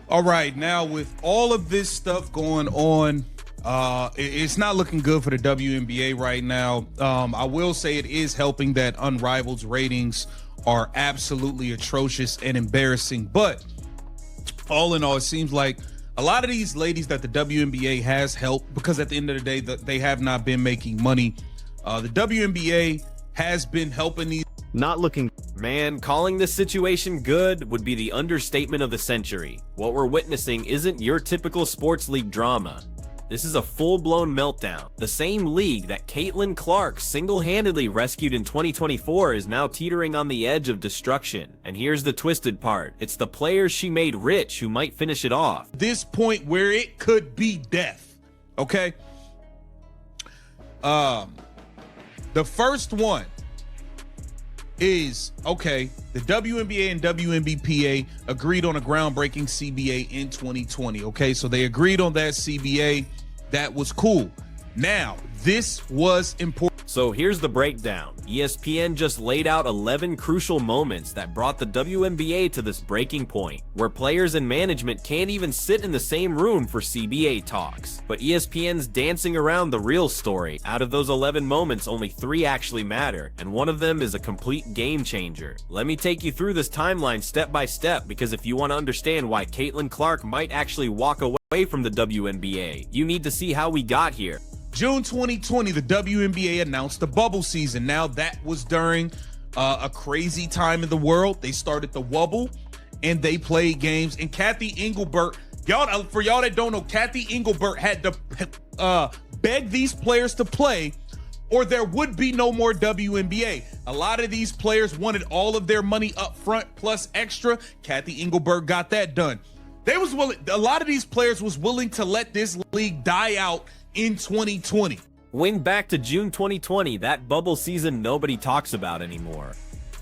All right, now with all of this stuff going on, it's not looking good for the WNBA right now. I will say it is helping that Unrivaled's ratings are absolutely atrocious and embarrassing. But all in all, it seems like a lot of these ladies that the WNBA has helped, because at the end of the day, they have not been making money. The WNBA has been helping these. Not looking. Man, calling this situation good would be the understatement of the century. What we're witnessing isn't your typical sports league drama. This is a full-blown meltdown. The same league that Caitlin Clark single-handedly rescued in 2024 is now teetering on the edge of destruction. And here's the twisted part. It's the players she made rich who might finish it off. This point where it could be death, okay? The first one is, okay, the WNBA and WNBPA agreed on a groundbreaking CBA in 2020, okay? So they agreed on that CBA. That was cool. Now, this was important. So here's the breakdown. ESPN just laid out 11 crucial moments that brought the WNBA to this breaking point, where players and management can't even sit in the same room for CBA talks. But ESPN's dancing around the real story. Out of those 11 moments, only 3 actually matter, and one of them is a complete game changer. Let me take you through this timeline step by step, because if you want to understand why Caitlin Clark might actually walk away from the WNBA, you need to see how we got here. June 2020, the WNBA announced the bubble season. Now, that was during a crazy time in the world. They started the wobble, and they played games. And Kathy Engelbert, for y'all that don't know, Kathy Engelbert had to beg these players to play, or there would be no more WNBA. A lot of these players wanted all of their money up front plus extra. Kathy Engelbert got that done. A lot of these players was willing to let this league die out in 2020. Wind back to June 2020, that bubble season nobody talks about anymore.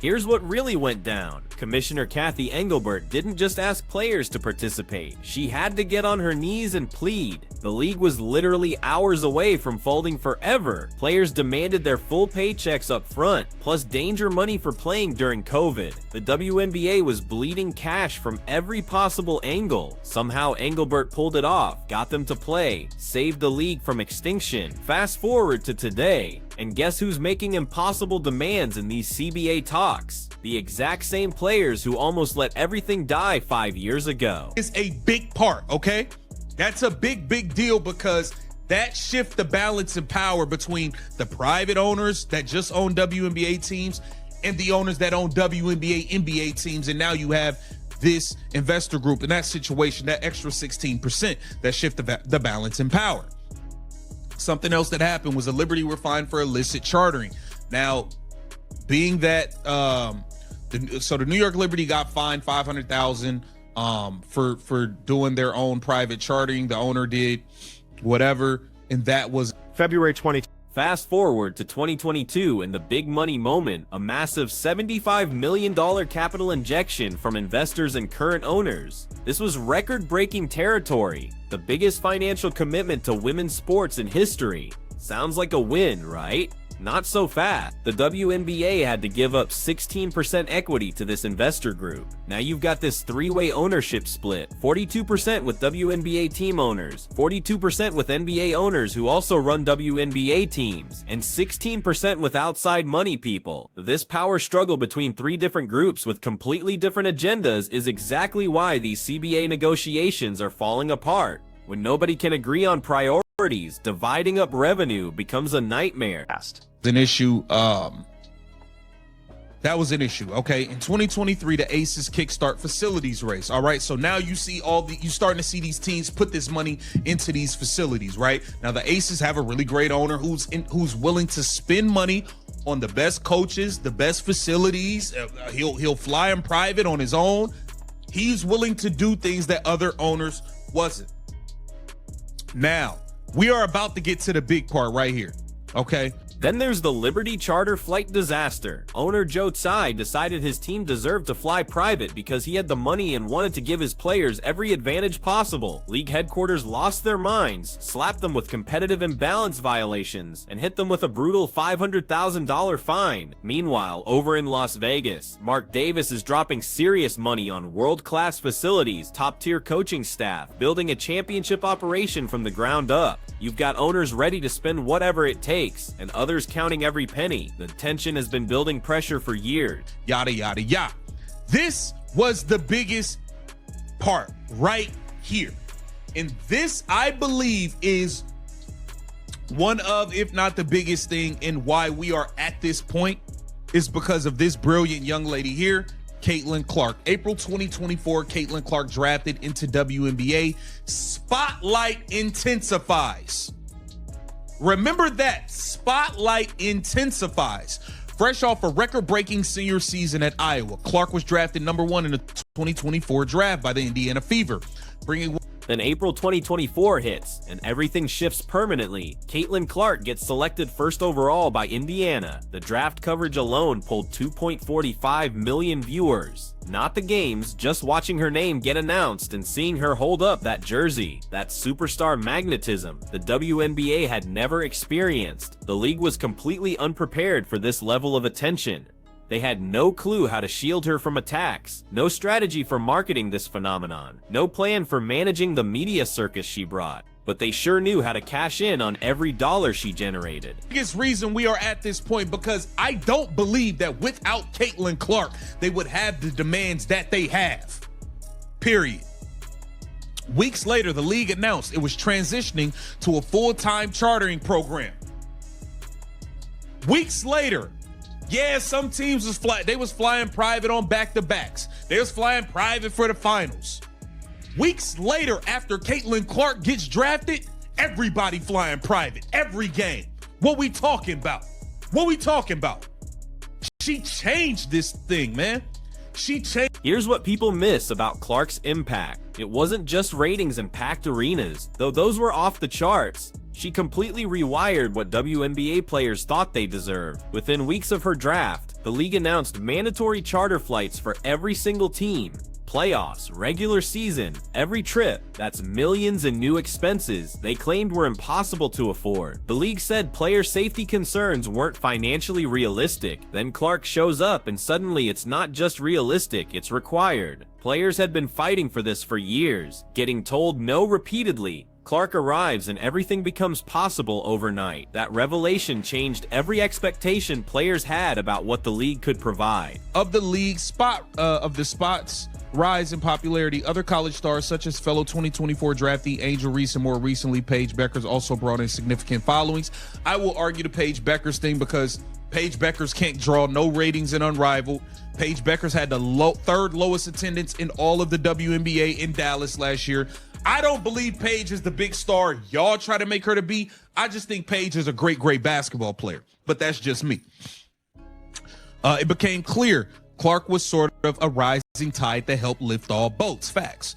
Here's what really went down. Commissioner Kathy Engelbert didn't just ask players to participate. She had to get on her knees and plead. The league was literally hours away from folding forever. Players demanded their full paychecks up front, plus danger money for playing during COVID. The WNBA was bleeding cash from every possible angle. Somehow Engelbert pulled it off, got them to play, saved the league from extinction. Fast forward to today, and guess who's making impossible demands in these CBA talks? The exact same players who almost let everything die 5 years ago. It's a big part, okay? That's a big deal, because that shifts the balance in power between the private owners that just own WNBA teams and the owners that own WNBA, NBA teams. And now you have this investor group in that situation, that extra 16% that shift the balance in power. Something else that happened was the Liberty were fined for illicit chartering. Now, being that so the New York Liberty got fined $500,000 for doing their own private chartering. The owner did whatever, and that was February 20. Fast forward to 2022 and the big money moment, a massive $75 million capital injection from investors and current owners. This was record-breaking territory, the biggest financial commitment to women's sports in history. Sounds like a win, right? Not so fast. The WNBA had to give up 16% equity to this investor group. Now you've got this three-way ownership split, 42% with WNBA team owners, 42% with NBA owners who also run WNBA teams, and 16% with outside money people. This power struggle between 3 different groups with completely different agendas is exactly why these CBA negotiations are falling apart. When nobody can agree on priorities, dividing up revenue becomes a nightmare. An issue. That was an issue. Okay, in 2023, the Aces kickstart facilities race. All right, so now you see you starting to see these teams put this money into these facilities. Right now, the Aces have a really great owner who's willing to spend money on the best coaches, the best facilities. He'll fly them private on his own. He's willing to do things that other owners wasn't. Now, we are about to get to the big part right here, okay? Then there's the Liberty charter flight disaster. Owner Joe Tsai decided his team deserved to fly private because he had the money and wanted to give his players every advantage possible. League headquarters lost their minds, slapped them with competitive imbalance violations, and hit them with a brutal $500,000 fine. Meanwhile, over in Las Vegas, Mark Davis is dropping serious money on world-class facilities, top-tier coaching staff, building a championship operation from the ground up. You've got owners ready to spend whatever it takes, and others counting every penny. The tension has been building pressure for years. Yada, yada, yada. This was the biggest part right here. And this, I believe, is one of, if not the biggest thing in why we are at this point, is because of this brilliant young lady here, Caitlin Clark. April 2024, Caitlin Clark drafted into WNBA. Spotlight intensifies. Remember that. Spotlight intensifies. Fresh off a record-breaking senior season at Iowa, Clark was drafted #1 in the 2024 draft by the Indiana Fever, bringing... Then April 2024 hits, and everything shifts permanently. Caitlin Clark gets selected first overall by Indiana. The draft coverage alone pulled 2.45 million viewers. Not the games, just watching her name get announced and seeing her hold up that jersey. That superstar magnetism the WNBA had never experienced. The league was completely unprepared for this level of attention. They had no clue how to shield her from attacks, no strategy for marketing this phenomenon, no plan for managing the media circus she brought, but they sure knew how to cash in on every dollar she generated. The biggest reason we are at this point, because I don't believe that without Caitlin Clark, they would have the demands that they have, period. Weeks later, the league announced it was transitioning to a full-time chartering program. Weeks later, yeah, some teams was flying private on back-to-backs. They was flying private for the finals. Weeks later, after Caitlin Clark gets drafted, everybody flying private, every game. What we talking about? What we talking about? She changed this thing, man. She changed. Here's what people miss about Clark's impact. It wasn't just ratings and packed arenas, though those were off the charts. She completely rewired what WNBA players thought they deserved. Within weeks of her draft, the league announced mandatory charter flights for every single team. Playoffs, regular season, every trip. That's millions in new expenses they claimed were impossible to afford. The league said player safety concerns weren't financially realistic. Then Clark shows up and suddenly it's not just realistic, it's required. Players had been fighting for this for years, getting told no repeatedly. Clark arrives and everything becomes possible overnight. That revelation changed every expectation players had about what the league could provide. Of the spots rise in popularity, other college stars such as fellow 2024 draftee Angel Reese and more recently Paige Beckers also brought in significant followings. I will argue the Paige Beckers thing because Paige Beckers can't draw no ratings in Unrivaled. Paige Beckers had the third lowest attendance in all of the WNBA in Dallas last year. I don't believe Paige is the big star y'all try to make her to be. I just think Paige is a great, great basketball player, but that's just me. It became clear Clark was sort of a rising tide that helped lift all boats. Facts.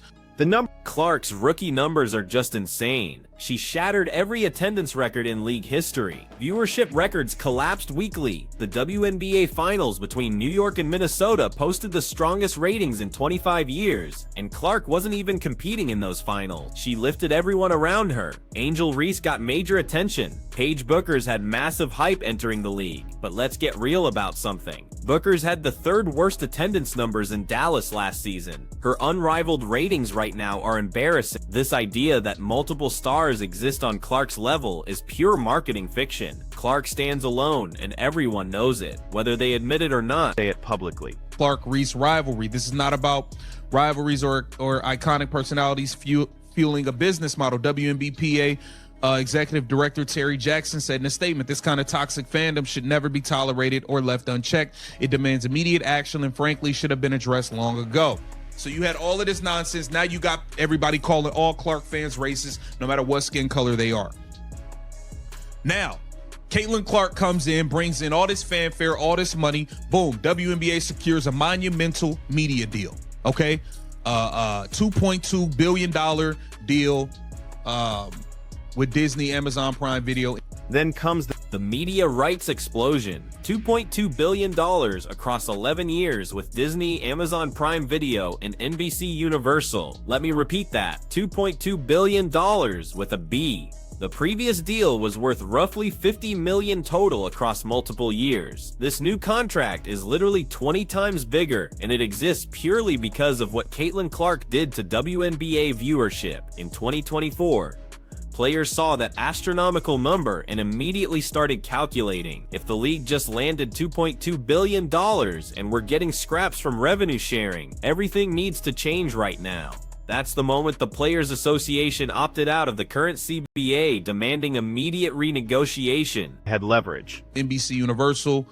Clark's rookie numbers are just insane. She shattered every attendance record in league history. Viewership records collapsed weekly. The WNBA finals between New York and Minnesota posted the strongest ratings in 25 years, and Clark wasn't even competing in those finals. She lifted everyone around her. Angel Reese got major attention. Paige Beckers had massive hype entering the league. But let's get real about something. Beckers had the third worst attendance numbers in Dallas last season. Her unrivaled ratings right now are embarrassing. This idea that multiple stars exist on Clark's level is pure marketing fiction. Clark stands alone and everyone knows it, whether they admit it or not. Say it publicly. Clark-Reese rivalry. This is not about rivalries or iconic personalities fueling a business model. WNBPA Executive Director Terry Jackson said in a statement, "This kind of toxic fandom should never be tolerated or left unchecked. It demands immediate action and frankly should have been addressed long ago." So you had all of this nonsense. Now you got everybody calling all Clark fans racist, no matter what skin color they are. Now, Caitlin Clark comes in, brings in all this fanfare, all this money. Boom, WNBA secures a monumental media deal. Okay, $2.2 billion deal with Disney, Amazon Prime Video. Then comes the The media rights explosion. $2.2 billion across 11 years with Disney, Amazon Prime Video, and NBC Universal. Let me repeat that. $2.2 billion with a B. The previous deal was worth roughly $50 million total across multiple years. This new contract is literally 20 times bigger, and it exists purely because of what Caitlin Clark did to WNBA viewership. In 2024, players saw that astronomical number and immediately started calculating. If the league just landed $2.2 billion and we're getting scraps from revenue sharing, everything needs to change right now. That's the moment the Players Association opted out of the current CBA, demanding immediate renegotiation. Had leverage. NBC Universal.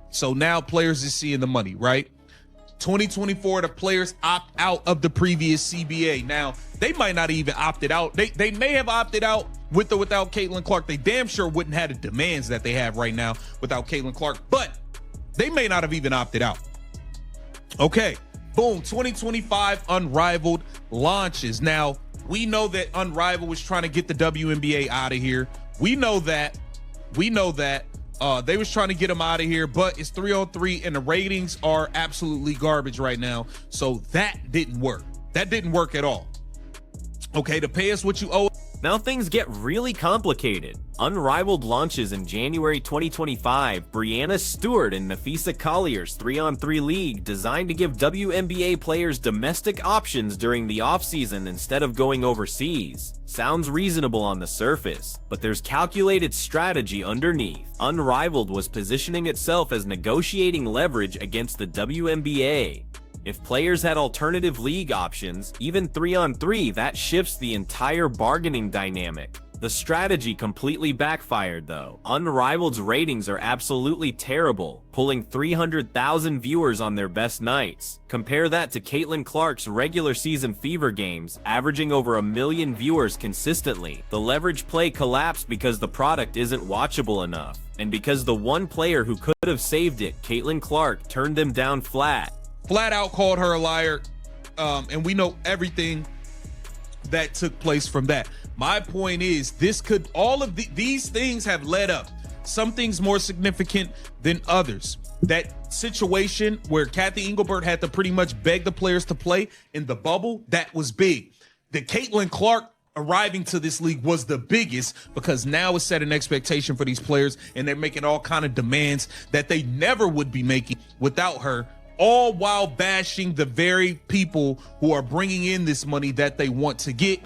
So now players is seeing the money, right? 2024, the players opt out of the previous CBA. Now, they might not even opted out. They may have opted out with or without Caitlin Clark. They damn sure wouldn't have the demands that they have right now without Caitlin Clark, but they may not have even opted out. Okay. Boom, 2025 Unrivaled launches. Now, we know that Unrivaled was trying to get the WNBA out of here. We know that. They was trying to get them out of here, but it's 3-on-3 and the ratings are absolutely garbage right now. So that didn't work. That didn't work at all. Okay, to pay us what you owe. Now things get really complicated. Unrivaled launches in January 2025. Brianna Stewart and Nafisa Collier's 3-on-3 league designed to give WNBA players domestic options during the offseason instead of going overseas. Sounds reasonable on the surface, but there's calculated strategy underneath. Unrivaled was positioning itself as negotiating leverage against the WNBA. If players had alternative league options, even 3-on-3, that shifts the entire bargaining dynamic. The strategy completely backfired though. Unrivaled's ratings are absolutely terrible, pulling 300,000 viewers on their best nights. Compare that to Caitlin Clark's regular season Fever games, averaging over 1 million viewers consistently. The leverage play collapsed because the product isn't watchable enough, and because the one player who could have saved it, Caitlin Clark, turned them down flat. Flat out called her a liar, and we know everything that took place from that. My point is, these things have led up. Some things more significant than others. That situation where Kathy Engelbert had to pretty much beg the players to play in the bubble, that was big. The Caitlin Clark arriving to this league was the biggest, because now it's set an expectation for these players, and they're making all kind of demands that they never would be making without her, all while bashing the very people who are bringing in this money that they want to get.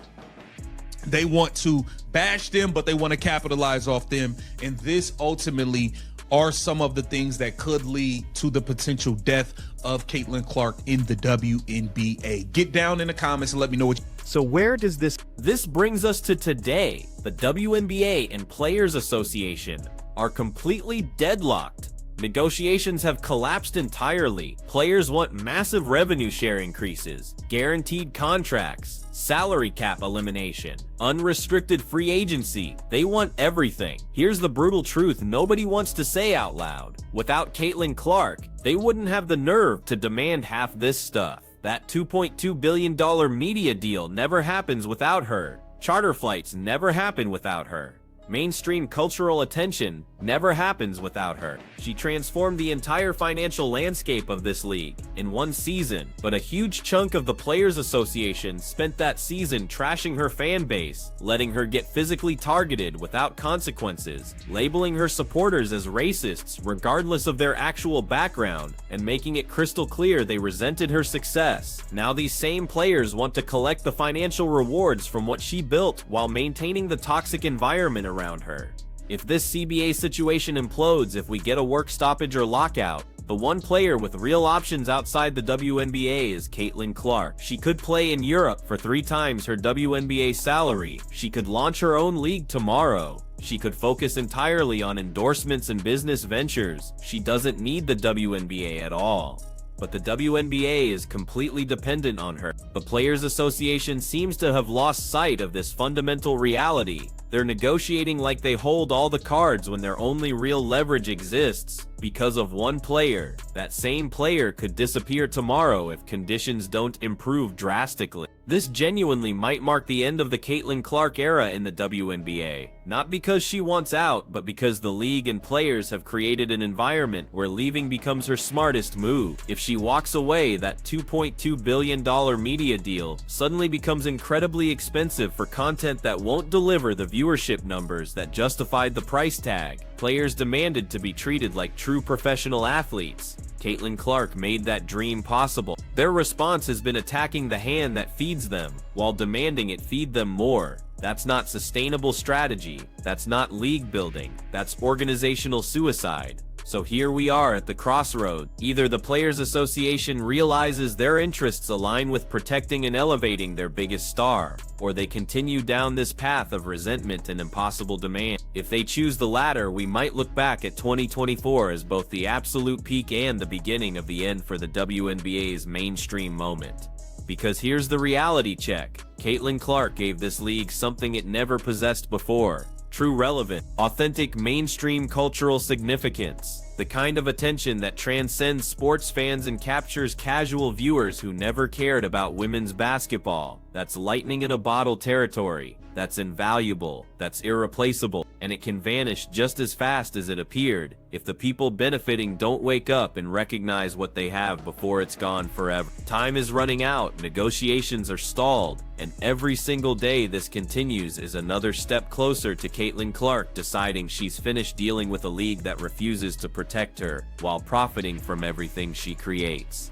They want to bash them, but they want to capitalize off them. And this ultimately are some of the things that could lead to the potential death of Caitlin Clark in the WNBA. Get down in the comments and let me know what. So where does This brings us to today. The WNBA and Players Association are completely deadlocked. Negotiations have collapsed entirely. Players want massive revenue share increases, guaranteed contracts, salary cap elimination, unrestricted free agency. They want everything. Here's the brutal truth nobody wants to say out loud. Without Caitlin Clark, they wouldn't have the nerve to demand half this stuff. That $2.2 billion media deal never happens without her. Charter flights never happen without her. Mainstream cultural attention never happens without her. She transformed the entire financial landscape of this league in one season, but a huge chunk of the Players Association spent that season trashing her fan base, letting her get physically targeted without consequences, labeling her supporters as racists regardless of their actual background, and making it crystal clear they resented her success. Now these same players want to collect the financial rewards from what she built while maintaining the toxic environment around her. If this CBA situation implodes, if we get a work stoppage or lockout, the one player with real options outside the WNBA is Caitlin Clark. She could play in Europe for 3 times her WNBA salary. She could launch her own league tomorrow. She could focus entirely on endorsements and business ventures. She doesn't need the WNBA at all. But the WNBA is completely dependent on her. The Players Association seems to have lost sight of this fundamental reality. They're negotiating like they hold all the cards when their only real leverage exists because of one player. That same player could disappear tomorrow if conditions don't improve drastically. This genuinely might mark the end of the Caitlin Clark era in the WNBA. Not because she wants out, but because the league and players have created an environment where leaving becomes her smartest move. If she walks away, that $2.2 billion media deal suddenly becomes incredibly expensive for content that won't deliver the viewership numbers that justified the price tag. Players demanded to be treated like true professional athletes. Caitlin Clark made that dream possible. Their response has been attacking the hand that feeds them, while demanding it feed them more. That's not sustainable strategy. That's not league building. That's organizational suicide. So here we are at the crossroad. Either the Players Association realizes their interests align with protecting and elevating their biggest star, or they continue down this path of resentment and impossible demand. If they choose the latter, we might look back at 2024 as both the absolute peak and the beginning of the end for the WNBA's mainstream moment. Because here's the reality check. Caitlin Clark gave this league something it never possessed before. True relevant, authentic mainstream cultural significance. The kind of attention that transcends sports fans and captures casual viewers who never cared about women's basketball. That's lightning in a bottle territory. That's invaluable. That's irreplaceable. And it can vanish just as fast as it appeared if the people benefiting don't wake up and recognize what they have before it's gone forever. Time is running out, negotiations are stalled, and every single day this continues is another step closer to Caitlin Clark deciding she's finished dealing with a league that refuses to protect her while profiting from everything she creates.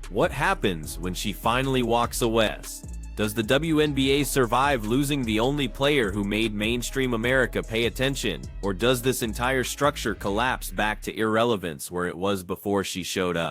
What happens when she finally walks away? Does the WNBA survive losing the only player who made mainstream America pay attention? Or does this entire structure collapse back to irrelevance where it was before she showed up?